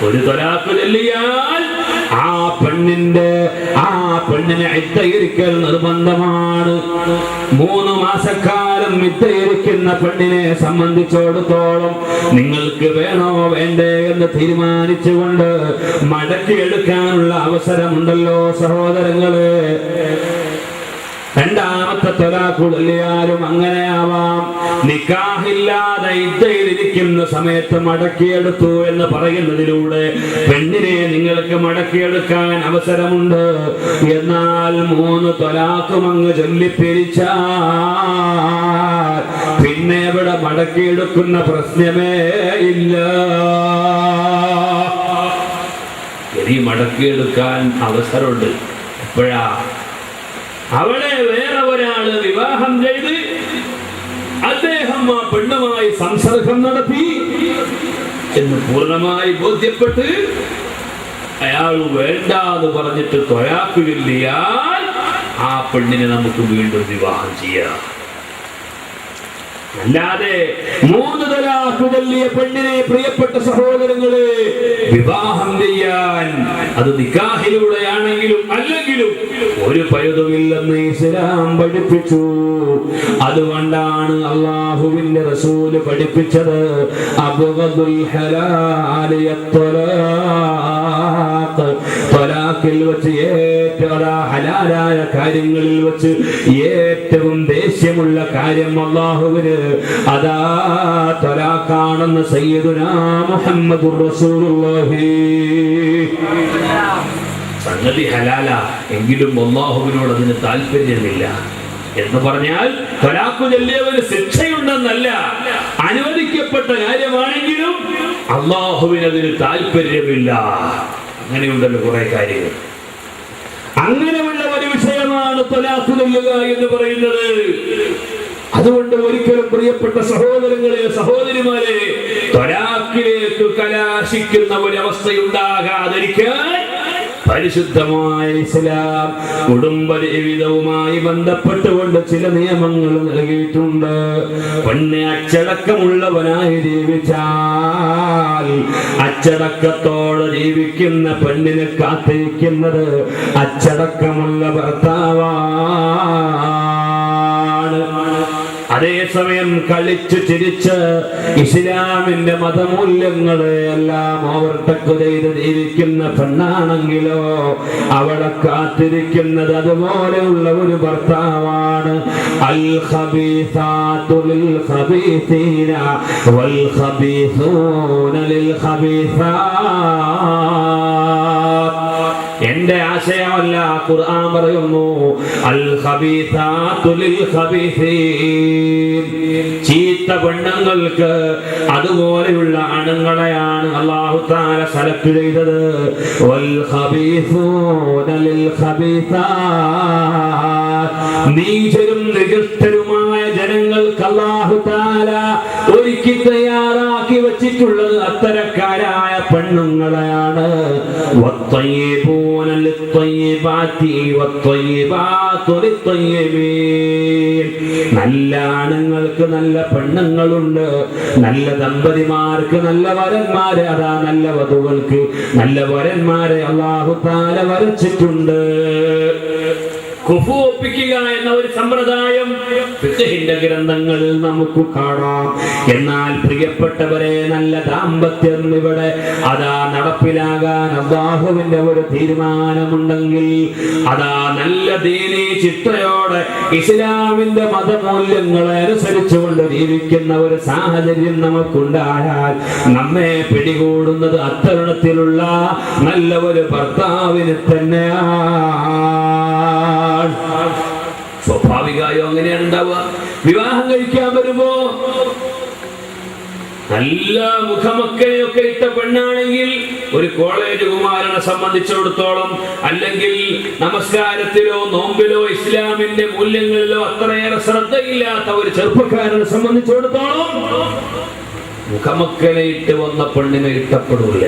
ഒരു ത്വലാഖ് ചൊല്ലിയാൽ ആ പെണ്ണിനെ ഇദ്ദയിരിക്കൽ നിർബന്ധമാണ്. 3 മാസക്കാലം ഇദ്ദയിരിക്കുന്ന പെണ്ണിനെ സംബന്ധിച്ചിടത്തോളം നിങ്ങൾക്ക് വേണോ വേണ്ടേ എന്ന് തീരുമാനിച്ചുകൊണ്ട് മടക്കിയെടുക്കാനുള്ള അവസരമുണ്ടല്ലോ സഹോദരങ്ങളെ. രണ്ടാമത്തെ ത്വലാഖ് ചൊല്ലിയാലും അങ്ങനെയാവാം. നിക്കാഹില്ലാതെ ഇദ്ദയിലിരിക്കുന്ന സമയത്ത് മടക്കിയെടുത്തു എന്ന് പറയുന്നതിലൂടെ പെണ്ണിനെ നിങ്ങൾക്ക് മടക്കിയെടുക്കാൻ അവസരമുണ്ട്. എന്നാൽ 3 ത്വലാഖും അങ്ങ് ചൊല്ലിപ്പിരിച്ചാൽ പിന്നെ ഇവിടെ മടക്കിയെടുക്കുന്ന പ്രശ്നമേ ഇല്ല. ഇനി മടക്കിയെടുക്കാൻ അവസരമുണ്ട്. എപ്പോഴാ? അവളെ വേറെ ഒരാള് വിവാഹം ചെയ്ത് അദ്ദേഹം ആ പെണ്ണുമായി സംസർഗം നടത്തി എന്ന് പൂർണ്ണമായി ബോധ്യപ്പെട്ട് അയാൾ വേണ്ടാന്ന് പറഞ്ഞിട്ട് ത്വലാഖ് ചൊല്ലിയാൽ ആ പെണ്ണിനെ നമുക്ക് വീണ്ടും വിവാഹം ചെയ്യാം. അല്ലാതെ 3 ത്വലാഖ് ചൊല്ലിയ പെണ്ണിനെ പ്രിയപ്പെട്ട സഹോദരങ്ങളെ വിവാഹം ചെയ്യാൻ അത് നിക്കാഹിലൂടെയാണെങ്കിലും അല്ലെങ്കിലും ഒരു പഴുതുമില്ലെന്ന് ഇസ്ലാം പഠിപ്പിച്ചു. അതുകൊണ്ടാണ് അല്ലാഹുവിന്റെ റസൂല് പഠിപ്പിച്ചത് അബ്ഗദുൽ ഹലാലി അത്വലാഖ്. ത്വലാഖിൽ വെച്ച് ഏറ്റവും ഹലാലായ കാര്യങ്ങളിൽ വെച്ച് ഏറ്റവും ദേഷ്യമുള്ള കാര്യം അല്ലാഹുവിന് അതാ ത്വലാഖാണെന്ന് സയ്യിദുനാ മുഹമ്മദുർ റസൂലുള്ളാഹി. സംഗതി ഹലാല എങ്കിലും അല്ലാഹുവിനോട് അതിന് താല്പര്യമില്ല എന്ന് പറഞ്ഞാൽ ത്വലാഖ് ചൊല്ലിയവന് ശിക്ഷയുണ്ടെന്നല്ല, അനുവദിക്കപ്പെട്ട കാര്യമാണെങ്കിലും അല്ലാഹുവിന് അതിന് താല്പര്യമില്ല. അങ്ങനെയുണ്ടല്ലോ കുറെ കാര്യങ്ങൾ. അങ്ങനെയുള്ള ഒരു വിഷയമാണ് ത്വലാഖ് ചൊല്ലുക എന്ന് പറയുന്നത്. അതുകൊണ്ട് ഒരിക്കലും പ്രിയപ്പെട്ട സഹോദരങ്ങളെ സഹോദരിമാരെ ത്വലാഖിലേക്ക് കലാശിക്കുന്ന ഒരവസ്ഥയുണ്ടാകാതിരിക്കാൻ പരിശുദ്ധമായ ഇസ്ലാം കുടുംബ ജീവിതവുമായി ബന്ധപ്പെട്ടുകൊണ്ട് ചില നിയമങ്ങൾ നൽകിയിട്ടുണ്ട്. പെണ്ണ് അച്ചടക്കമുള്ളവനായി ജീവിച്ചാൽ അച്ചടക്കത്തോടെ ജീവിക്കുന്ന പെണ്ണിനെ കാത്തിരിക്കുന്നത് അച്ചടക്കമുള്ള ഭർത്താവാണ്. അതേസമയം കളിച്ചു ചിരിച്ച് ഇസ്ലാമിന്റെ മതമൂല്യങ്ങളെ എല്ലാം ഓവർടക്ക് ചെയ്ത് ജീവിക്കുന്ന പെണ്ണാണെങ്കിലോ അവളെ കാത്തിരിക്കുന്നത് അതുപോലെയുള്ള ഒരു ഭർത്താവാണ്. അൽ ഖബീസാതു ലിൽ ഖബീസീന വൽ ഖബീസൂന ലിൽ ഖബീസാത്ത്. എന്റെ ആശയമല്ല, ഖുർആൻ പറയുന്നു അൽ ഖബീസാതു ലിൽ ഖബീസീൻ. ചീത്ത പെണ്ണുങ്ങൾക്ക് അതുപോലെയുള്ള ആണുങ്ങളെയാണ് അല്ലാഹു തആല സെലക്ട് ചെയ്തത്. വൽ ഖബീസൂന ലിൽ ഖബീസാത്ത്. നീചരും നികൃഷ്ടരുമായ ജനങ്ങൾക്ക് അല്ലാഹു തആല ഒരുക്കി തയ്യാറാക്കി വെച്ചിട്ടുള്ളത് അത്തരക്കാരായ പെണ്ണുങ്ങളെയാണ്. വത്തയ്യിബൂന ലിത്തയ്യിബാതി വത്തയ്യിബാതു ലിത്തയ്യിബീൻ. നല്ല ആണുങ്ങൾക്ക് നല്ല പെണ്ണുങ്ങളുണ്ട്, നല്ല ദമ്പതിമാർക്ക് നല്ല വരന്മാരെ, അതാ നല്ല വധുക്കൾക്ക് നല്ല വരന്മാരെ അല്ലാഹു തആല വരച്ചിട്ടുണ്ട്. കുഫു ഒപ്പിക്കുക എന്ന ഒരു സമ്പ്രദായം ഫിഖ്ഹിന്റെ ഗ്രന്ഥങ്ങളിൽ നമുക്ക് കാണാം. എന്നാൽ പ്രിയപ്പെട്ടവരെ, നല്ല ദാമ്പത്യം ഇവിടെ അതാ നടപ്പിലാകാൻ അല്ലാഹുവിന്റെ ഒരു തീരുമാനമുണ്ടെങ്കിൽ അതാ നല്ല ദീനീ ചിട്ടയോടെ ഇസ്ലാമിന്റെ മതമൂല്യങ്ങളെ അനുസരിച്ചുകൊണ്ട് ജീവിക്കുന്ന ഒരു സാഹചര്യം നമുക്കുണ്ടായാൽ നമ്മെ പിടികൂടുന്നത് അത്തരണത്തിലുള്ള നല്ല ഒരു ഭർത്താവിന് തന്നെയാണ്. സ്വാഭാവികമായോ അങ്ങനെയാണ് ഉണ്ടാവുക. വിവാഹം കഴിക്കാൻ വരുമ്പോ നല്ല മുഖമൊക്കെയൊക്കെ ഇട്ട പെണ്ണാണെങ്കിൽ ഒരു കോളേജ് കുമാരനെ സംബന്ധിച്ചിടത്തോളം, അല്ലെങ്കിൽ നമസ്കാരത്തിലോ നോമ്പിലോ ഇസ്ലാമിന്റെ മൂല്യങ്ങളിലോ അത്രയേറെ ശ്രദ്ധയില്ലാത്ത ഒരു ചെറുപ്പക്കാരനെ സംബന്ധിച്ചിടത്തോളം മുഖമൊക്കെ ഇട്ട് വന്ന പെണ്ണിനെ ഇഷ്ടപ്പെടില്ല.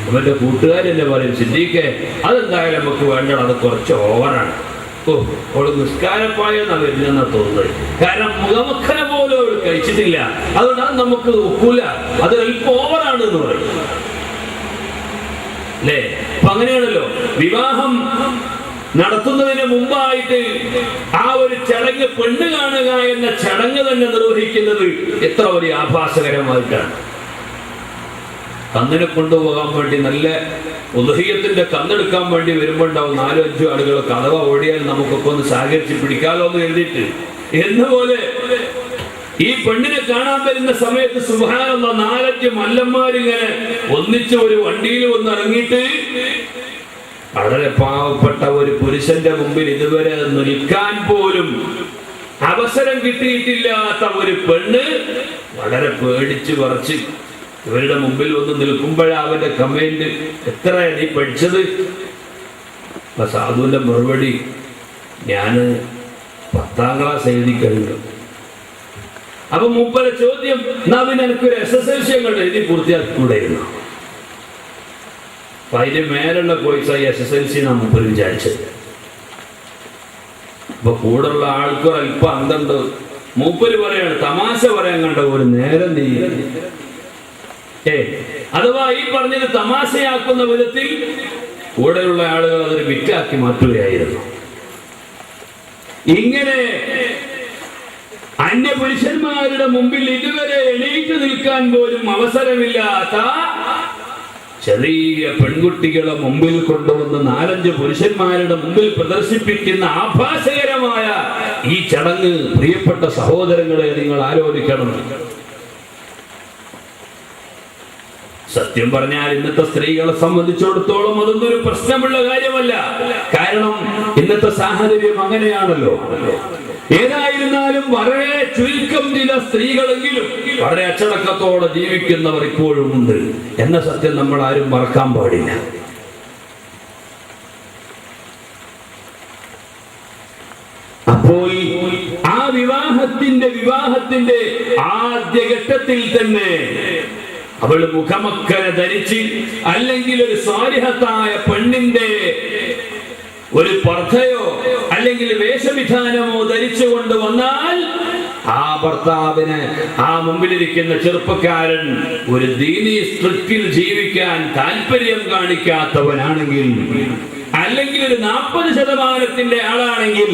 അവന്റെ കൂട്ടുകാരെന്നെ പറയും, സിദ്ദീഖേ അതെന്തായാലും നമുക്ക് വേണ്ടത്, അത് കുറച്ച് ഓവറാണ്. അവള് നിസ്കാരപ്പായെന്നാ വരുന്നെന്നാ തോന്നുന്നത്. കാരണം മുഖമക്കനെ പോലും അവൾ കഴിച്ചിട്ടില്ല, അതുകൊണ്ട് അത് നമുക്ക് ഒക്കൂല, അത് അല്പം ഓവറാണ് എന്ന് പറയും. അല്ലേ? അപ്പൊ അങ്ങനെയാണല്ലോ വിവാഹം നടത്തുന്നതിന് മുമ്പായിട്ട് ആ ഒരു ചടങ്ങ്, പെണ്ണ് കാണുക എന്ന ചടങ്ങ് തന്നെ നിർവഹിക്കുന്നത് എത്ര വലിയ ആഭാസകരമായിട്ടാണ്. കന്നിനെ കൊണ്ടുപോകാൻ വേണ്ടി, നല്ല ഉദഹീയത്തിന്റെ കന്നെടുക്കാൻ വേണ്ടി വരുമ്പോണ്ടാവും 4-5 ആളുകളൊക്കെ, അഥവാ ഓടിയാൽ നമുക്കൊക്കെ ഒന്ന് സഹകരിച്ച് പിടിക്കാലോ എന്ന് എഴുതിയിട്ട്. എന്നുപോലെ ഈ പെണ്ണിനെ കാണാൻ വരുന്ന സമയത്ത് സുബ്ഹാനല്ലാഹ് 4-5 മല്ലന്മാരിങ്ങനെ ഒന്നിച്ച് ഒരു വണ്ടിയിൽ വന്ന് ഇറങ്ങിയിട്ട് വളരെ പാവപ്പെട്ട ഒരു പുരുഷന്റെ മുമ്പിൽ ഇതുവരെ നിൽക്കാൻ പോലും അവസരം കിട്ടിയിട്ടില്ലാത്ത ഒരു പെണ്ണ് വളരെ പേടിച്ച് പറിച്ച് ഇവരുടെ മുമ്പിൽ വന്ന് നിൽക്കുമ്പോഴാ അവന്റെ കമന്റ്, എത്രയാണ് നീ പഠിച്ചത്? അപ്പൊ സാധുവിന്റെ മറുപടി, ഞാന് 10ാം ക്ലാസ് എഴുതി കഴിഞ്ഞു. അപ്പൊ മൂപ്പരെ ചോദ്യം, എന്നാ പിന്നെ എനിക്കൊരു SSLC അങ്ങോട്ട് എഴുതി പൂർത്തിയാക്കിക്കൂടായിരുന്നു. അപ്പൊ അതിന്റെ മേലുള്ള കോഴ്സായി SSLC നാം മൂപ്പര് വിചാരിച്ചത്. അപ്പൊ കൂടുള്ള ആൾക്കും അല്പം അന്തണ്ട്. മൂപ്പര് പറയാണ്, തമാശ പറയാൻ കണ്ട ഒരു നേരം നീ അഥവാ ഈ പറഞ്ഞത് തമാശയാക്കുന്ന വിധത്തിൽ കൂടെയുള്ള ആളുകൾ അതൊരു വിറ്റാക്കി മാറ്റുകയായിരുന്നു. ഇങ്ങനെ അന്യപുരുഷന്മാരുടെ മുമ്പിൽ ഇതുവരെ എണീറ്റ് നിൽക്കാൻ പോലും അവസരമില്ലാത്ത ചെറിയ പെൺകുട്ടികളെ മുമ്പിൽ കൊണ്ടുവന്ന് 4-5 പുരുഷന്മാരുടെ മുമ്പിൽ പ്രദർശിപ്പിക്കുന്ന ആഭാസകരമായ ഈ ചടങ്ങ്, പ്രിയപ്പെട്ട സഹോദരങ്ങളെ, നിങ്ങൾ ആലോചിക്കണം. സത്യം പറഞ്ഞാൽ ഇന്നത്തെ സ്ത്രീകളെ സംബന്ധിച്ചിടത്തോളം അതൊന്നും ഒരു പ്രശ്നമുള്ള കാര്യമല്ല. കാരണം ഇന്നത്തെ സാഹചര്യം അങ്ങനെയാണല്ലോ. ഏതായിരുന്നാലും വളരെ ചുരുക്കം ചില സ്ത്രീകളെങ്കിലും വളരെ അച്ചടക്കത്തോടെ ജീവിക്കുന്നവർ ഇപ്പോഴും ഉണ്ട് എന്ന സത്യം നമ്മൾ ആരും മറക്കാൻ പാടില്ല. അപ്പോൾ ആ വിവാഹത്തിന്റെ ആദ്യഘട്ടത്തിൽ തന്നെ അവൾ മുഖമക്കര ധരിച്ച്, അല്ലെങ്കിൽ ഒരു സ്വാലിഹത്തായ പെണ്ണിന്റെ ഒരു പർദ്ദയോ അല്ലെങ്കിൽ വേഷവിധാനമോ ധരിച്ചുകൊണ്ട് വന്നാൽ ആ ഭർത്താവിന്, ആ മുമ്പിലിരിക്കുന്ന ചെറുപ്പക്കാരൻ ഒരു ദീനീ സ്ട്രിക്റ്റിൽ ജീവിക്കാൻ താല്പര്യം കാണിക്കാത്തവനാണെങ്കിൽ, അല്ലെങ്കിൽ ഒരു 40% ആളാണെങ്കിൽ,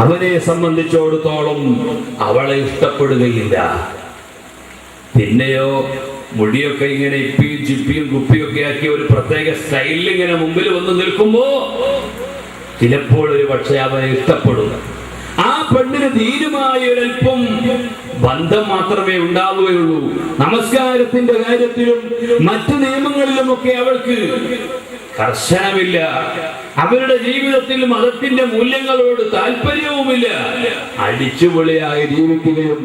അവനെ സംബന്ധിച്ചിടത്തോളം അവളെ ഇഷ്ടപ്പെടുകയില്ല. പിന്നെയോ മുടിയൊക്കെ ഇങ്ങനെ ഇപ്പിയും ചിപ്പിയും കുപ്പിയൊക്കെ ആക്കി ഒരു പ്രത്യേക സ്റ്റൈലിൽ ഇങ്ങനെ മുമ്പിൽ വന്ന് നിൽക്കുമ്പോ ചിലപ്പോൾ ഒരു പക്ഷേ അവനെ ഇഷ്ടപ്പെടുക. ആ പെണ്ണിന് ധീരമായ ഒരൽപ്പം ബന്ധം മാത്രമേ ഉണ്ടാവുകയുള്ളൂ. നമസ്കാരത്തിന്റെ കാര്യത്തിലും മറ്റു നിയമങ്ങളിലുമൊക്കെ അവൾക്ക് കർശനമില്ല. അവരുടെ ജീവിതത്തിൽ മതത്തിന്റെ മൂല്യങ്ങളോട് താല്പര്യവുമില്ല. അടിച്ചുപൊളിയായി ജീവിക്കുകയും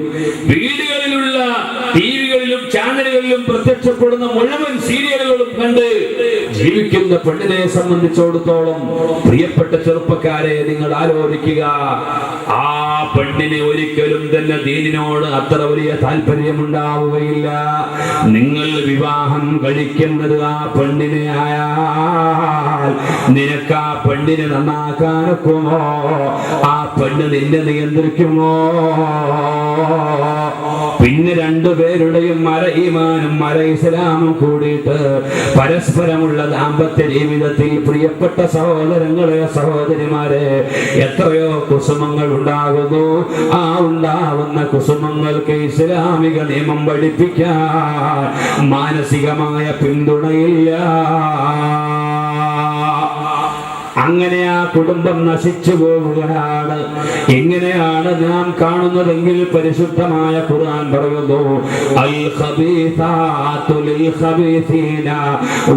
വീടുകളിലുള്ള ടിവികളിലും ചാനലുകളിലും പ്രത്യക്ഷപ്പെടുന്ന മുഴുവൻ സീരിയലുകളും കണ്ട് ജീവിക്കുന്ന പെണ്ണിനെ സംബന്ധിച്ചിടത്തോളം, പ്രിയപ്പെട്ട ചെറുപ്പക്കാരെ, നിങ്ങൾ ആലോചിക്കുക, ആ പെണ്ണിന് ഒരിക്കലും തന്നെ ദീനിനോട് അത്ര വലിയ താല്പര്യമുണ്ടാവുകയില്ല. നിങ്ങൾ വിവാഹം കഴിക്കുന്നത് ആ പെണ്ണിനെ ആയാൽ നിനക്ക് ആ പെണ്ണിനെ നന്നാക്കാനൊക്കുമോ? ആ പെണ്ണ് നിന്നെ നിയന്ത്രിക്കുമോ? പിന്നെ രണ്ടുപേരുടെയും മര ഈമാനും മര ഇസ്ലാമും കൂടിയിട്ട് പരസ്പരമുള്ള ദാമ്പത്യ ജീവിതത്തിൽ, പ്രിയപ്പെട്ട സഹോദരങ്ങളെ, സഹോദരിമാരെ, എത്രയോ കുസുമങ്ങൾ ഉണ്ടാകുന്നു. ആ ഉണ്ടാവുന്ന കുസുമങ്ങൾക്ക് ഇസ്ലാമിക നിയമം പഠിപ്പിക്കാൻ മാനസികമായ പിന്തുണയില്ല. അങ്ങനെ ആ കുടുംബം നശിച്ചു പോവുകയാണ്. എങ്ങനെയാണ് നാം കാണുന്നതെങ്കിൽ പരിശുദ്ധമായ ഖുർആൻ പറയുന്നു, അൽ ഖബീസാതു ലിൽ ഖബീസീന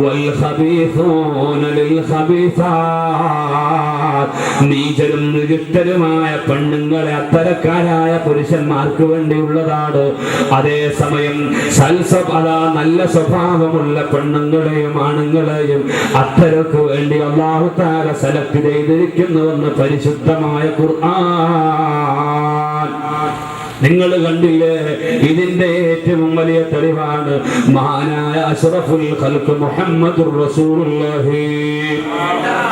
വൽ ഖബീസൂന ലിൽ ഖബീസാത്ത്. നീചരും നികൃഷ്ടരുമായ പെണ്ണുങ്ങളെ അത്തരക്കാരായ പുരുഷന്മാർക്ക് വേണ്ടിയുള്ളതാണ്. അതേസമയം നല്ല സ്വഭാവമുള്ള പെണ്ണുങ്ങളെയും ആണുങ്ങളെയും അത്തരക്ക് വേണ്ടി അല്ലാഹു തആല സെലക്ട് ചെയ്തിരിക്കുന്നുവെന്ന് പരിശുദ്ധമായ ഖുർആൻ. നിങ്ങൾ കണ്ടില്ലേ? ഇതിന്റെ ഏറ്റവും വലിയ തെളിവാണ് മഹാനായ അഷ്റഫുൽ ഖൽഖ് മുഹമ്മദുർ റസൂലുള്ളാഹി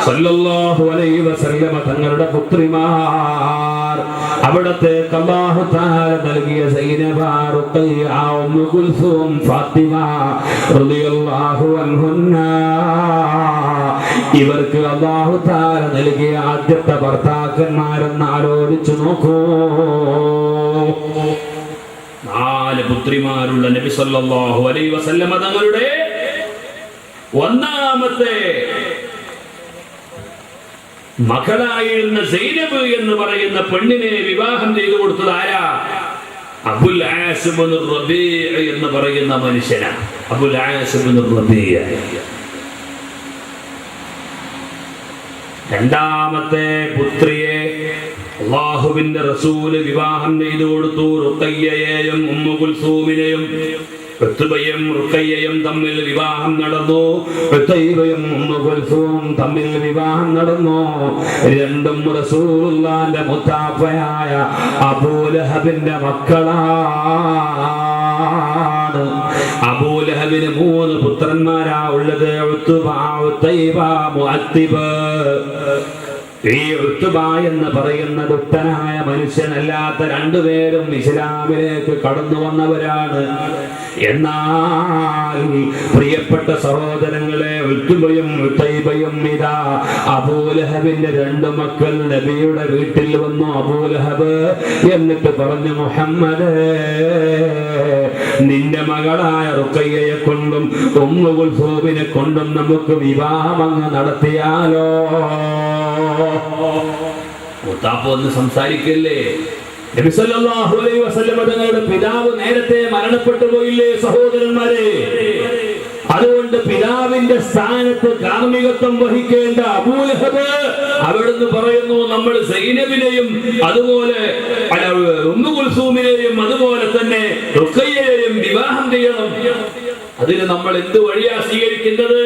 സല്ലല്ലാഹു അലൈഹി വസല്ലമ തങ്ങളുടെ പുത്രിമാർ, അവിടത്തെ അല്ലാഹു തആല നൽകിയ സൈനബ, റുഖയ്യ, ഉമ്മു കുൽസൂം, ഫാത്തിമ റളിയല്ലാഹു അൻഹുന്ന. ഇവർക്ക് അല്ലാഹു തആല നൽകിയ ആദ്യത്തെ ഭർത്താക്കന്മാരെന്ന് ആലോചിച്ചു നോക്കൂ. 4 പുത്രിമാരുള്ള നബി സല്ലല്ലാഹു അലൈഹി വസല്ലമ തങ്ങളുടെ ഒന്നാമത്തെ മകളായിരുന്ന സൈനബ് എന്ന് പറയുന്ന പെണ്ണിനെ വിവാഹം ചെയ്തു കൊടുത്തത് ആരാ? അബുൽ ആസ് ഇബ്നു റബീഅ എന്ന് പറയുന്ന മനുഷ്യനാണ്. അബുൽ ആസ് ഇബ്നു റബീഅ. രണ്ടാമത്തെ പുത്രിയെ അല്ലാഹുവിന്റെ റസൂല് വിവാഹം ചെയ്തു കൊടുത്തു. റുഖയ്യയെയും ഉമ്മു കുൽസൂമിനെയും. ഉത്ബയും റുഖയ്യയും തമ്മിൽ വിവാഹം നടന്നു. ഉത്ബയും ഉമ്മു കുൽസൂം തമ്മിൽ വിവാഹം നടന്നു. രണ്ടും റസൂലുള്ളാഹിന്റെ മുത്താഫയായ അബൂലഹബിന്റെ മക്കളാണ്. അബൂലഹബിന് 3 പുത്രന്മാരാ ഉള്ളത്. ഉത്ബ, ഉത്തൈബ, മുഅത്തിബ്. ഈ ഉത്ബ എന്ന് പറയുന്ന ദുഷ്ടനായ മനുഷ്യനല്ലാത്ത 2 പേരും ഇസ്ലാമിലേക്ക് കടന്നു വന്നവരാണ്. എന്നാൽ പ്രിയപ്പെട്ട സഹോദരങ്ങളെ, ഉത്ബയും ഉത്തൈബയും ഇതാ അബൂലഹബിന്റെ 2 മക്കൾ നബിയുടെ വീട്ടിൽ വന്നു. അബൂലഹബ് എന്നിട്ട് പറഞ്ഞു, മുഹമ്മദ്, നിന്റെ മകളായ റുഖയ്യയെ കൊണ്ടും ഉമ്മു കുൽസൂമിനെ കൊണ്ടും നമുക്ക് വിവാഹം അങ്ങ് നടത്തിയാലോ? മുത്താപ്പ് ഒന്ന് സംസാരിക്കല്ലേ? നബി സല്ലല്ലാഹു അലൈഹി വസല്ലം തങ്ങളുടെ പിതാവ് നേരത്തെ മരണപ്പെട്ടു പോയില്ലേ സഹോദരന്മാരെ? അതുകൊണ്ട് പിതാവിന്റെ സ്ഥാനത്ത് കാർമ്മികത്വം വഹിക്കേണ്ട അബൂലഹബ് അവിടുന്ന് പറയുന്നു, നമ്മൾ സൈനബിനെയും അതുപോലെ ഉമ്മു കുൽസൂമിനെയും അതുപോലെ തന്നെ റുഖയ്യയെയും വിവാഹം ചെയ്യണം. അതിന് നമ്മൾ എന്ത് വഴിയാ സ്വീകരിക്കുന്നത്?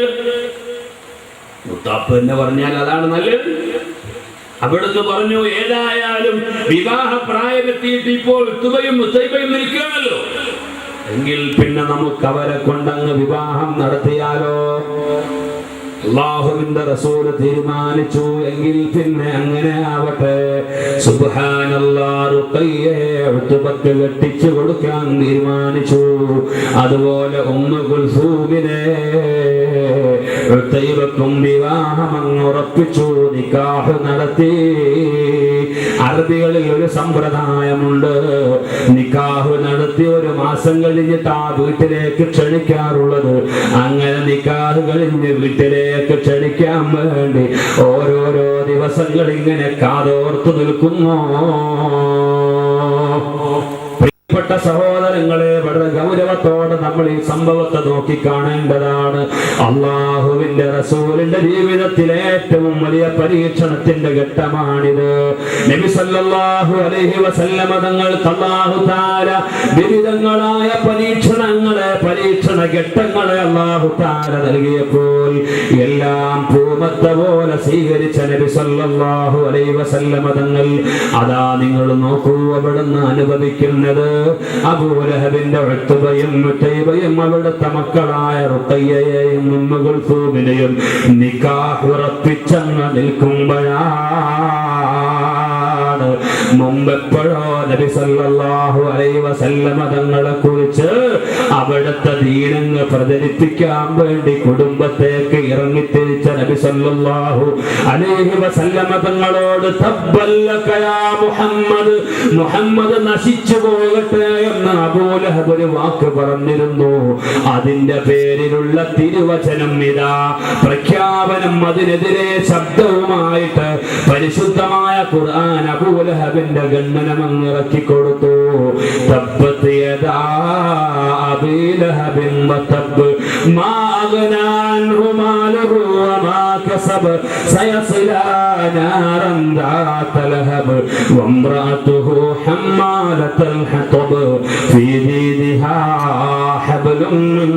മുത്താപ്പ് എന്ന് പറഞ്ഞാൽ അതാണ് നല്ലത്. അവിടുന്ന് പറഞ്ഞു, ഏതായാലും വിവാഹ പ്രായമെത്തിയിട്ട് ഇപ്പോൾ ഉത്ബയും ഉത്തൈബയും നിൽക്കുകയാണല്ലോ, എങ്കിൽ പിന്നെ നമുക്ക് അവരെ കൊണ്ടങ്ങ് വിവാഹം നടത്തിയാലോ? അല്ലാഹുവിന്റെ റസൂൽ തീരുമാനിച്ചു, എങ്കിൽ പിന്നെ അങ്ങനെ ആവട്ടെ. സുബ്ഹാനല്ലാഹ്, റുഖയ്യയെ ഉത്ബക്ക് കെട്ടിച്ചു കൊടുക്കാൻ തീരുമാനിച്ചു. അതുപോലെ ഉമ്മു കുൽസൂമിനെ ഉത്തൈബക്കും വിവാഹം അങ്ങ് ഉറപ്പിച്ചു. നിക്കാഹ് നടത്തി. അറബികളിൽ ഒരു സമ്പ്രദായമുണ്ട്, നിക്കാഹ് നടത്തി 1 മാസം കഴിഞ്ഞിട്ട് ആ വീട്ടിലേക്ക് ക്ഷണിക്കാറുള്ളത്. അങ്ങനെ നിക്കാഹ് കഴിഞ്ഞ് വീട്ടിലേക്ക് ക്ഷണിക്കാൻ വേണ്ടി ഓരോരോ ദിവസങ്ങൾ ഇങ്ങനെ കാതോർത്തു നിൽക്കുന്നു. പ്രിയപ്പെട്ട സഹോദരങ്ങളെ, വളരെ ഗൗരവത്തോടെ നമ്മൾ ഈ സംഭവത്തെ നോക്കി കാണേണ്ടതാണ്. അള്ളാഹുവിന്റെ റസൂലിന്റെ ജീവിതത്തിലെ ഏറ്റവും വലിയ പരീക്ഷണത്തിന്റെ ഘട്ടമാണിത്. നബി സല്ലല്ലാഹു അലൈഹി വസല്ലമ തങ്ങൾക്ക് അല്ലാഹു തആല വിവിധങ്ങളായ പരീക്ഷണ ഘട്ടങ്ങളെ അല്ലാഹു തആല നൽകിയപ്പോൾ എല്ലാം പൂമത്ത പോലെ സ്വീകരിച്ച നബി സല്ലല്ലാഹു അലൈഹി വസല്ലമ തങ്ങൾ അതാ നിങ്ങൾ നോക്കൂ, അവിടുന്ന് അനുഭവിക്കുന്നത് അബൂലഹബിന്റെ ഉത്ബയും ഉത്തൈബയും അവിടുത്തെ മക്കളായ റുഖയ്യയെയും ഉമ്മു കുൽസൂമിനെയും നിക്കാഹ് ഉറപ്പിച്ചങ്ങ് നിൽക്കുമ്പോഴാണ് മുമ്പെപ്പോഴോ നബി സല്ലല്ലാഹു അലൈഹി വസല്ലമ തങ്ങളെ കുറിച്ച് അവിടുത്തെ ദീനങ്ങ് പ്രചരിപ്പിക്കാൻ വേണ്ടി കുടുംബത്തേക്ക് ഇറങ്ങിത്തിരിച്ച നബി സല്ലല്ലാഹു അലൈഹി വസല്ലമ തങ്ങളോട് തബ്ബല്ലക യാ മുഹമ്മദ്, മുഹമ്മദ് നശിച്ചു പോകട്ടെ എന്ന് അബൂലഹബ് ഒരു വാക്ക് പറഞ്ഞിരുന്നു. അതിന്റെ പേരിലുള്ള തിരുവചനം ഇതാ, പ്രഖ്യാപനം, അതിനെതിരെ ശബ്ദവുമായിട്ട് പരിശുദ്ധമായ ഖുർആൻ അബൂലഹബിന്റെ ഖണ്ഡനം അങ്ങ് ഇറക്കി കൊടുത്തു. തബ്ബത് യദാ അബീ ലഹബിൻ വതബ് മാ അഗ്നാ അൻഹു മാലുഹു വമാ കസബ സയസ്ലാ നാരൻ ദാത ലഹബ് വംറഅതുഹു ഹമ്മാലത്തൽ ഹതബ് ഫീ ജീദിഹാ ഹബ്ലുൻ മിൻ